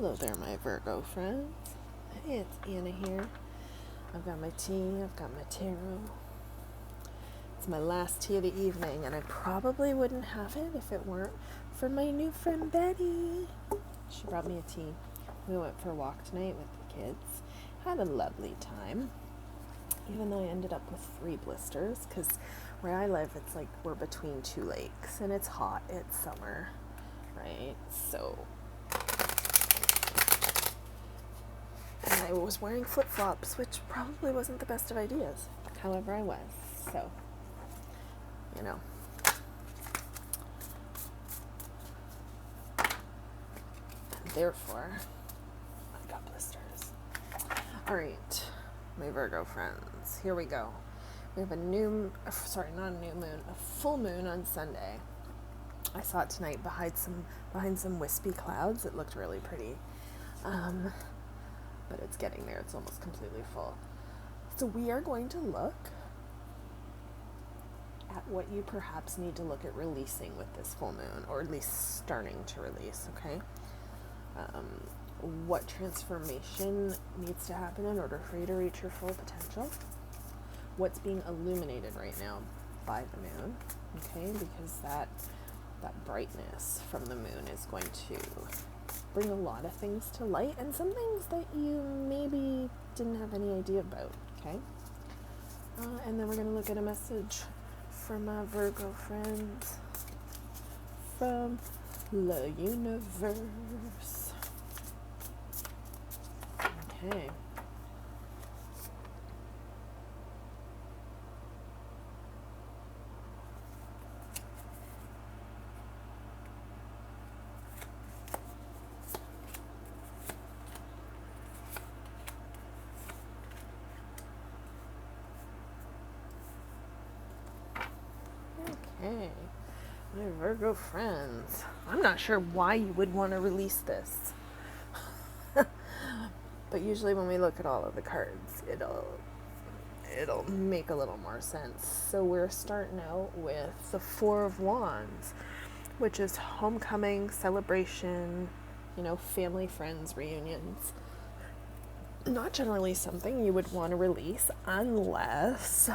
Hello there, my Virgo friends. Hey, it's Anna here. I've got my tea, I've got my tarot. It's my last tea of the evening, and I probably wouldn't have it if it weren't for my new friend Betty. She brought me a tea. We went for a walk tonight with the kids. Had a lovely time, even though I ended up with 3 blisters, because where I live, it's like we're between 2 lakes, and it's hot, it's summer, right? So and I was wearing flip-flops, which probably wasn't the best of ideas. However, I was, so, you know. And therefore, I got blisters. All right, my Virgo friends, here we go. We have not a new moon, a full moon on Sunday. I saw it tonight behind some wispy clouds. It looked really pretty. But it's getting there. It's almost completely full. So we are going to look at what you perhaps need to look at releasing with this full moon, or at least starting to release, okay? What transformation needs to happen in order for you to reach your full potential? What's being illuminated right now by the moon, okay? Because that brightness from the moon is going to bring a lot of things to light, and some things that you maybe didn't have any idea about, okay? And then we're going to look at a message from our Virgo friends from the universe. Okay. Okay, my Virgo friends, I'm not sure why you would want to release this, but usually when we look at all of the cards, it'll make a little more sense. So we're starting out with the 4 of Wands, which is homecoming, celebration, family, friends, reunions. Not generally something you would want to release unless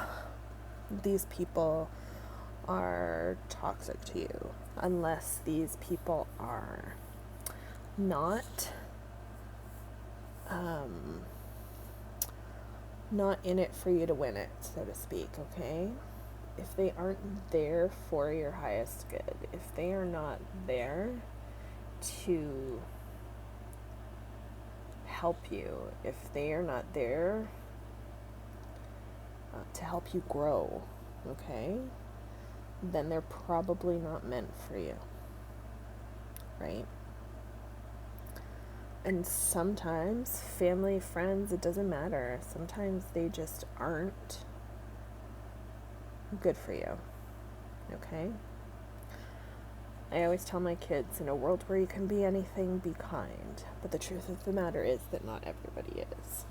these people are toxic to you, unless these people are not in it for you to win it, so to speak, okay? If they aren't there for your highest good, if they are not there to help you, if they are not there to help you grow, okay, then they're probably not meant for you, right? And sometimes family, friends, it doesn't matter. Sometimes they just aren't good for you, okay? I always tell my kids, in a world where you can be anything, be kind. But the truth of the matter is that not everybody is.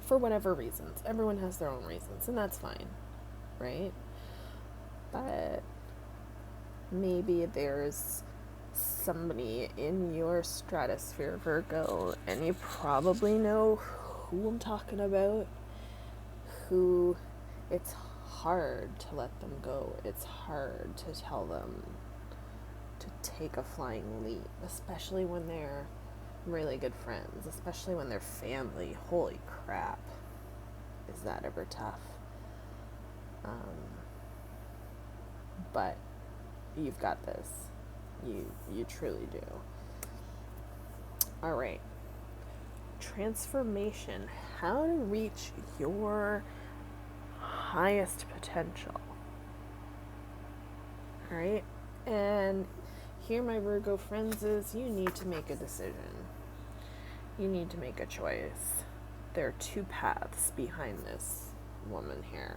For whatever reasons. Everyone has their own reasons, and that's fine, right? But maybe there's somebody in your stratosphere, Virgo, and you probably know who I'm talking about, who it's hard to let them go. It's hard to tell them to take a flying leap, especially when they're really good friends, especially when they're family. Holy crap, is that ever tough? But you've got this. You truly do. All right. Transformation. How to reach your highest potential. All right. And here, my Virgo friends, is you need to make a decision. You need to make a choice. There are 2 paths behind this woman here,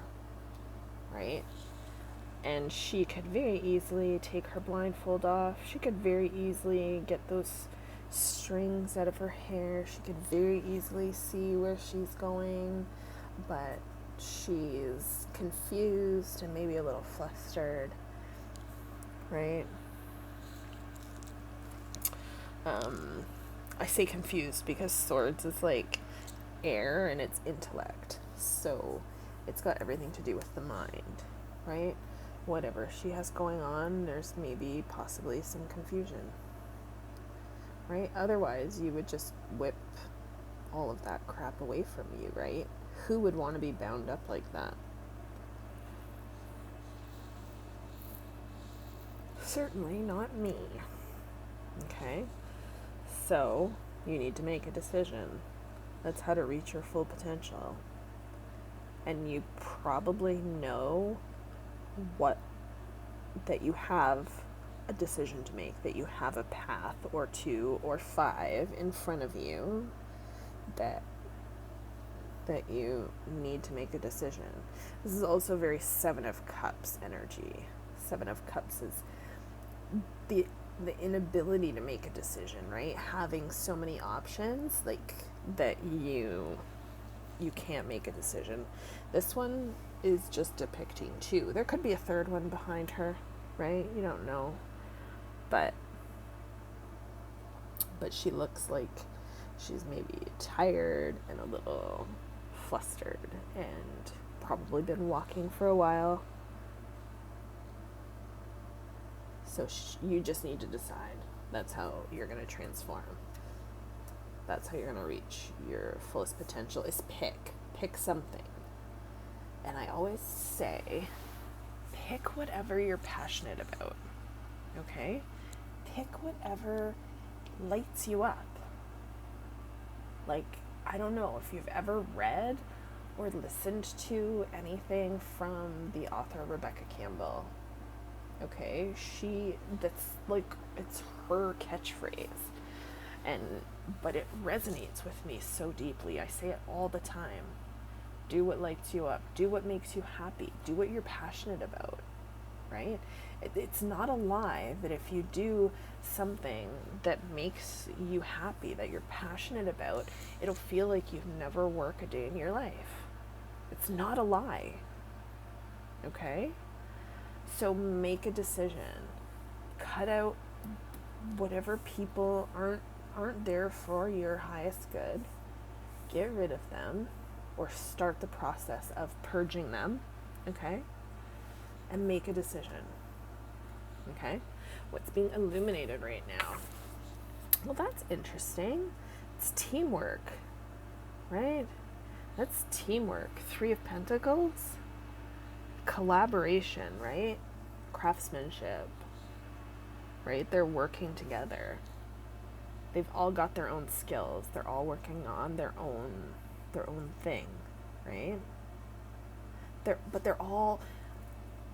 right? And she could very easily take her blindfold off. She could very easily get those strings out of her hair. She could very easily see where she's going, but she's confused and maybe a little flustered, right? I say confused because swords is like air and it's intellect. So it's got everything to do with the mind, right? Whatever she has going on, there's maybe possibly some confusion, right? Otherwise, you would just whip all of that crap away from you, right? Who would want to be bound up like that? Certainly not me. Okay? So, you need to make a decision. That's how to reach your full potential. And you probably know that you have a decision to make, that you have a path or 2 or 5 in front of you that you need to make a decision. This is also very 7 of Cups energy. 7 of Cups is the inability to make a decision, right? Having so many options, like, that you can't make a decision. This one is just depicting 2. There could be a 3rd one behind her, right? You don't know. But she looks like she's maybe tired and a little flustered and probably been walking for a while. So you just need to decide. That's how you're going to transform. That's how you're going to reach your fullest potential, is pick something. And I always say, pick whatever you're passionate about, okay? Pick whatever lights you up. Like, I don't know if you've ever read or listened to anything from the author Rebecca Campbell. Okay, that's like, it's her catchphrase. But it resonates with me so deeply. I say it all the time. Do what lights you up. Do what makes you happy. Do what you're passionate about, right? It's not a lie that if you do something that makes you happy, that you're passionate about, it'll feel like you've never worked a day in your life. It's not a lie, okay? So make a decision. Cut out whatever people aren't there for your highest good. Get rid of them, or start the process of purging them, okay? And make a decision, okay? What's being illuminated right now? Well, that's interesting. It's teamwork, right? That's teamwork. 3 of Pentacles. Collaboration, right? Craftsmanship, right? They're working together. They've all got their own skills. They're all working on their own thing, right? But they're all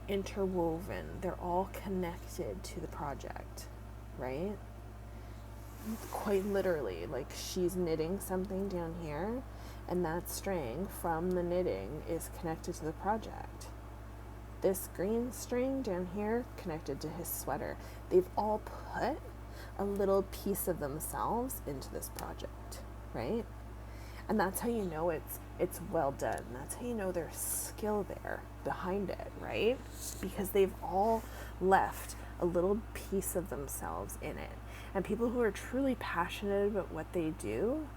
interwoven. They're all connected to the project, right? Quite literally, like, she's knitting something down here, and that string from the knitting is connected to the project. This green string down here connected to his sweater. They've all put a little piece of themselves into this project, right? And that's how you know it's well done. That's how you know there's skill there behind it, right? Because they've all left a little piece of themselves in it. And people who are truly passionate about what they do,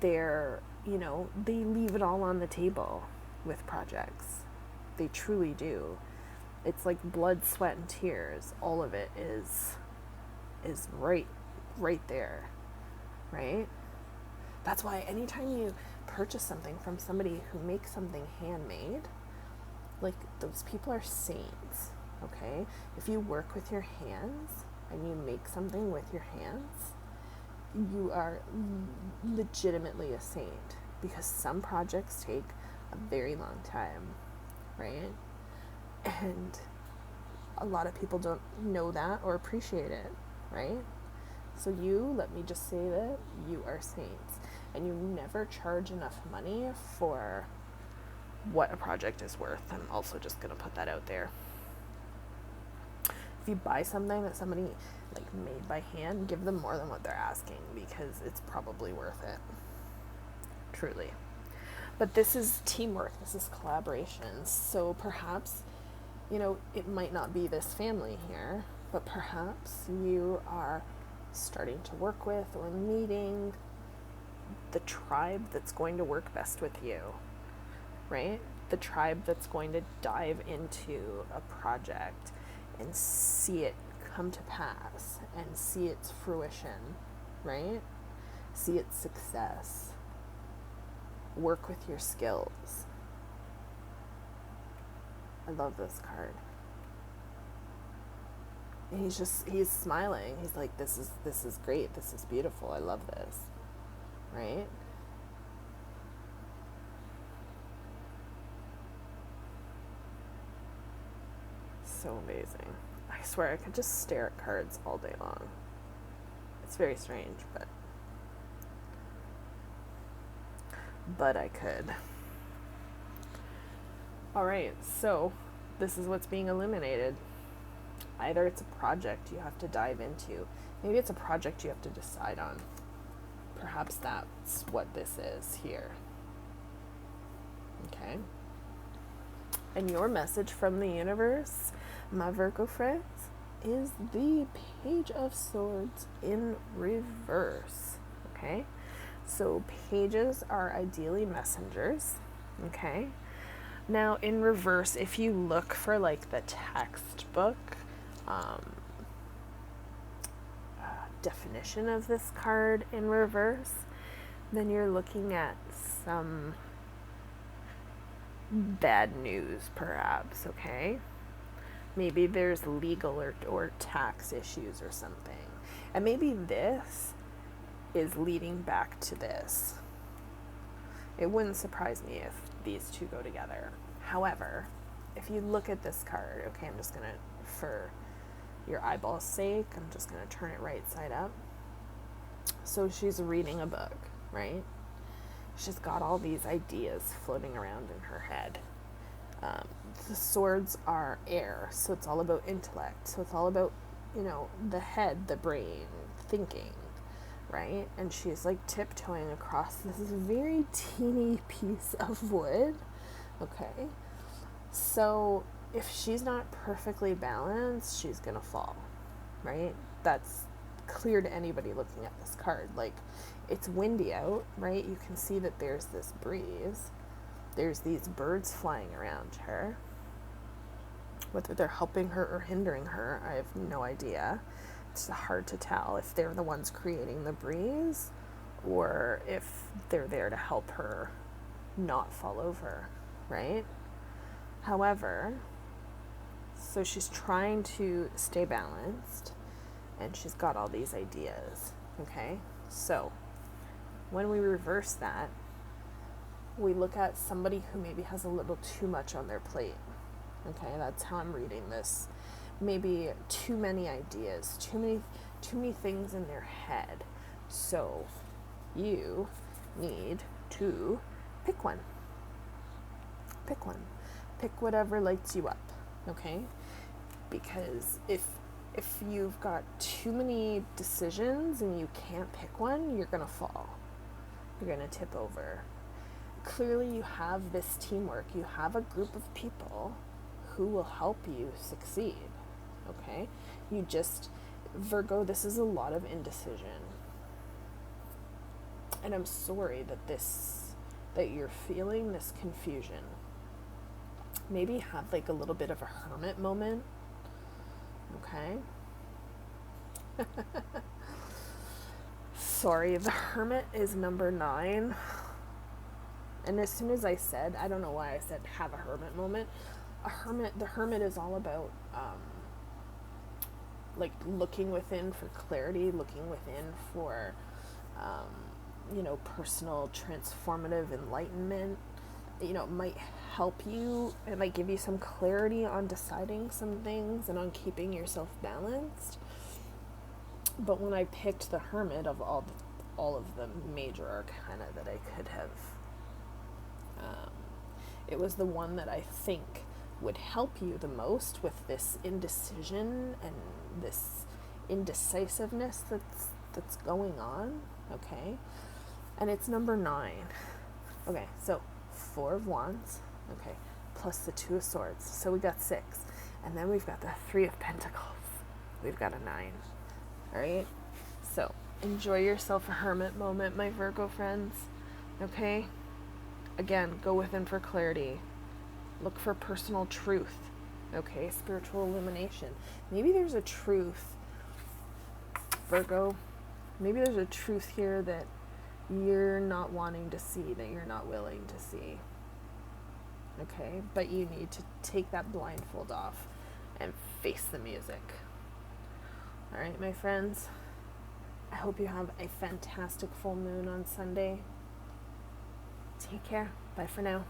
they leave it all on the table with projects. They truly do. It's like blood, sweat, and tears. All of it is right there, right? That's why anytime you purchase something from somebody who makes something handmade, like, those people are saints, okay? If you work with your hands and you make something with your hands, you are legitimately a saint, because some projects take a very long time, right? And a lot of people don't know that or appreciate it, right? So let me just say that you are saints, and you never charge enough money for what a project is worth. I'm also just going to put that out there. If you buy something that somebody made by hand, give them more than what they're asking, because it's probably worth it. Truly. But this is teamwork. This is collaboration. So perhaps, it might not be this family here, but perhaps you are starting to work with or meeting the tribe that's going to work best with you, right? The tribe that's going to dive into a project and see it come to pass and see its fruition, right? See its success. Work with your skills. I love this card. And he's smiling. He's like, this is great. This is beautiful. I love this. Right? So amazing. I swear I could just stare at cards all day long. It's very strange, but I could. All right, so this is what's being illuminated. Either it's a project you have to dive into. Maybe it's a project you have to decide on. Perhaps that's what this is here. Okay? And your message from the universe, my Virgo friends, is the Page of Swords in reverse. Okay? So pages are ideally messengers. Okay? Now, in reverse, if you look for like the textbook definition of this card in reverse, then you're looking at some bad news, perhaps, okay? Maybe there's legal or tax issues or something. And maybe this is leading back to this. It wouldn't surprise me if these two go together. However, if you look at this card, okay, I'm just going to, for your eyeball's sake, I'm just going to turn it right side up. So she's reading a book, right? She's got all these ideas floating around in her head. The swords are air, so it's all about intellect. So it's all about, the head, the brain, thinking, right? And she's like tiptoeing across this very teeny piece of wood, okay? So if she's not perfectly balanced, she's gonna fall, right? That's clear to anybody looking at this card. Like, it's windy out, right? You can see that there's this breeze. There's these birds flying around her. Whether they're helping her or hindering her, I have no idea. It's hard to tell if they're the ones creating the breeze or if they're there to help her not fall over, right? However, so she's trying to stay balanced and she's got all these ideas, okay? So when we reverse that, we look at somebody who maybe has a little too much on their plate. Okay, that's how I'm reading this. Maybe too many ideas, too many things in their head. So you need to pick one. Pick one. Pick whatever lights you up, okay? Because if you've got too many decisions and you can't pick one, you're gonna fall. You're gonna tip over. Clearly you have this teamwork. You have a group of people who will help you succeed, okay? Virgo, this is a lot of indecision. And I'm sorry that you're feeling this confusion. Maybe have like a little bit of a hermit moment, okay? Sorry, the hermit is number 9. And as soon as I said, I don't know why I said have a hermit moment. The hermit is all about like looking within for clarity, looking within for personal transformative enlightenment. It might help you, it might give you some clarity on deciding some things and on keeping yourself balanced. But when I picked the hermit of all of the major arcana that I could have, it was the one that I think would help you the most with this indecision and this indecisiveness that's going on, okay? And it's number 9. Okay, so 4 of Wands, okay, plus the 2 of Swords. So we got 6. And then we've got the 3 of Pentacles. We've got a 9. All right? So, enjoy yourself a hermit moment, my Virgo friends. Okay? Again, go within for clarity. Look for personal truth. Okay? Spiritual illumination. Maybe there's a truth, Virgo. Maybe there's a truth here that you're not wanting to see, that you're not willing to see. Okay? But you need to take that blindfold off and face the music. All right, my friends. I hope you have a fantastic full moon on Sunday. Take care. Bye for now.